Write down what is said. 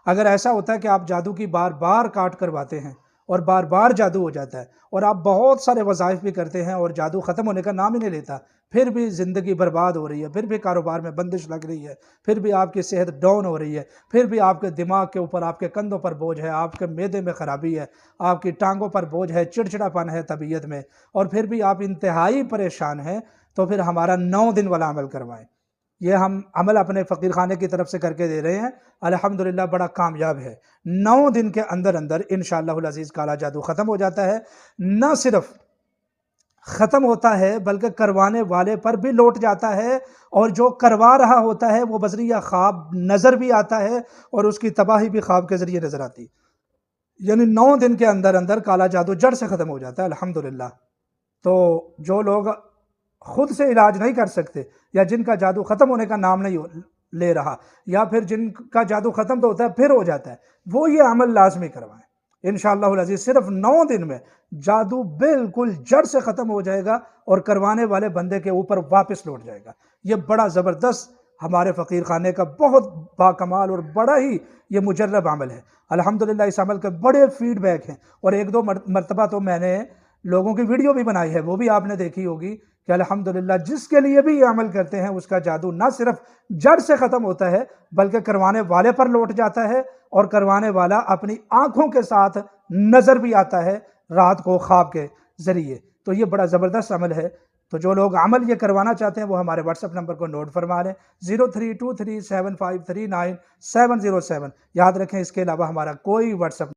اگر ایسا ہوتا ہے کہ آپ جادو کی بار بار کاٹ کرواتے ہیں اور بار بار جادو ہو جاتا ہے اور آپ بہت سارے وظائف بھی کرتے ہیں اور جادو ختم ہونے کا نام ہی نہیں لیتا، پھر بھی زندگی برباد ہو رہی ہے، پھر بھی کاروبار میں بندش لگ رہی ہے، پھر بھی آپ کی صحت ڈاؤن ہو رہی ہے، پھر بھی آپ کے دماغ کے اوپر، آپ کے کندھوں پر بوجھ ہے، آپ کے معدے میں خرابی ہے، آپ کی ٹانگوں پر بوجھ ہے، چڑچڑاپن ہے طبیعت میں، اور پھر بھی آپ انتہائی پریشان ہیں، تو پھر ہمارا 9 دن والا عمل کروائیں۔ یہ ہم عمل اپنے فقیر خانے کی طرف سے کر کے دے رہے ہیں، الحمدللہ بڑا کامیاب ہے۔ 9 دن کے اندر اندر انشاءاللہ العزیز کالا جادو ختم ہو جاتا ہے، نہ صرف ختم ہوتا ہے بلکہ کروانے والے پر بھی لوٹ جاتا ہے، اور جو کروا رہا ہوتا ہے وہ بذریعہ خواب نظر بھی آتا ہے اور اس کی تباہی بھی خواب کے ذریعے نظر آتی ہے۔ یعنی 9 دن کے اندر اندر کالا جادو جڑ سے ختم ہو جاتا ہے الحمدللہ۔ تو جو لوگ خود سے علاج نہیں کر سکتے، یا جن کا جادو ختم ہونے کا نام نہیں لے رہا، یا پھر جن کا جادو ختم تو ہوتا ہے پھر ہو جاتا ہے، وہ یہ عمل لازمی کروائیں انشاءاللہ العزیز۔ صرف 9 دن میں جادو بالکل جڑ سے ختم ہو جائے گا اور کروانے والے بندے کے اوپر واپس لوٹ جائے گا۔ یہ بڑا زبردست ہمارے فقیر خانے کا بہت باکمال اور بڑا ہی یہ مجرب عمل ہے الحمدللہ۔ اس عمل کے بڑے فیڈ بیک ہیں، اور 1-2 مرتبہ تو میں نے لوگوں کی ویڈیو بھی بنائی ہے، وہ بھی آپ نے دیکھی ہوگی کہ الحمدللہ جس کے لیے بھی یہ عمل کرتے ہیں اس کا جادو نہ صرف جڑ سے ختم ہوتا ہے بلکہ کروانے والے پر لوٹ جاتا ہے، اور کروانے والا اپنی آنکھوں کے ساتھ نظر بھی آتا ہے رات کو خواب کے ذریعے۔ تو یہ بڑا زبردست عمل ہے۔ تو جو لوگ عمل یہ کروانا چاہتے ہیں وہ ہمارے واٹس ایپ نمبر کو نوٹ فرما لیں، 03237539 707۔ یاد رکھیں اس کے علاوہ ہمارا کوئی واٹس ایپ